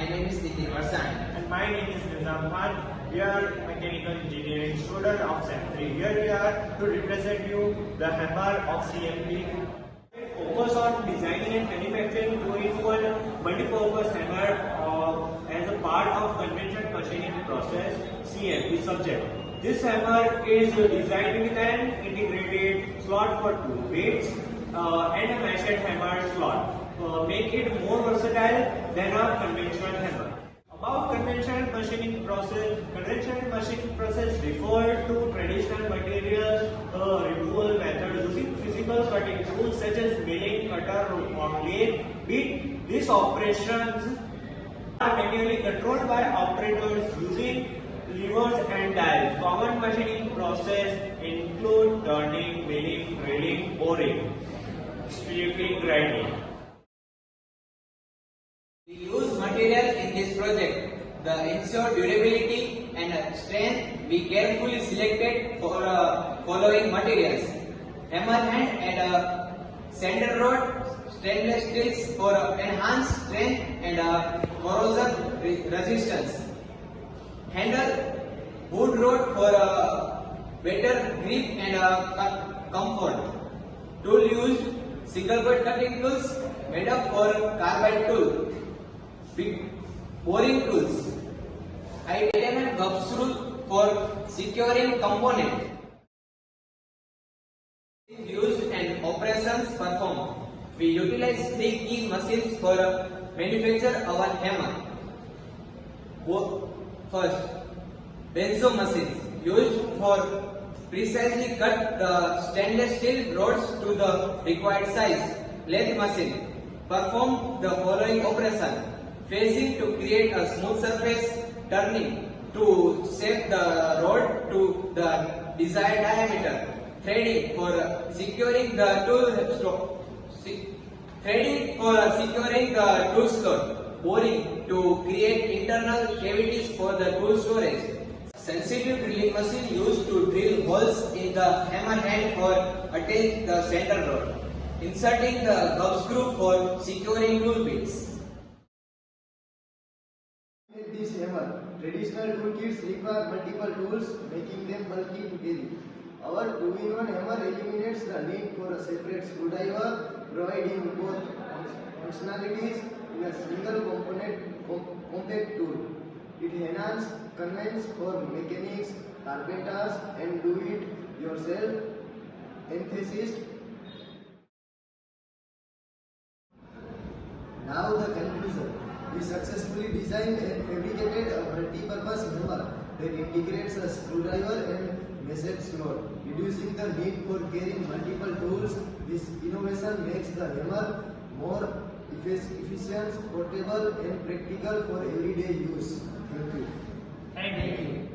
My name is Nitin Varsan. And my name is Nizam Khan. We are mechanical engineering student of CMP. Here we are to represent you the hammer of CMP. Focus on designing and manufacturing two-in-one multi-purpose hammer as a part of conventional machining process CMP subject. This hammer is designed with an integrated slot for two weights and a matched hammer slot. Make it more versatile than a conventional hammer. About conventional machining process refer to traditional material removal method using physical cutting tools such as milling, cutter, or lathe. These operations are manually controlled by operators using levers and dials. Common machining process include turning, milling, drilling, boring, stripping, grinding. We use materials in this project. The ensure durability and strength, we carefully selected for following materials: hammer hand and sander rod, stainless steels for enhanced strength and corrosion resistance, handle, wood rod for better grip and comfort. Tool used: single point cutting tools made up for carbide tool. Big boring tools, item and gub screw for securing component. Used and operations performed. We utilize three key machines for manufacture our hammer. First, benzo machines used for precisely cut the stainless steel rods to the required size. Lathe machine perform the following operation: phasing to create a smooth surface, turning to shape the rod to the desired diameter, threading for securing the tool slot, boring to create internal cavities for the tool storage. Sensitive drilling machine used to drill holes in the hammer hand for attach the center rod, inserting the gub screw for securing tool bits. This hammer, traditional toolkits require multiple tools, making them bulky to carry. Our two-in-one hammer eliminates the need for a separate screwdriver, providing both functionalities in a single compact tool. It enhances convenience for mechanics, carpenters, and do-it-yourself enthusiasts. Now the conclusion. We successfully designed and fabricated a multi-purpose hammer that integrates a screwdriver and measured slot, reducing the need for carrying multiple tools. This innovation makes the hammer more efficient, portable, and practical for everyday use. Thank you. Thank you.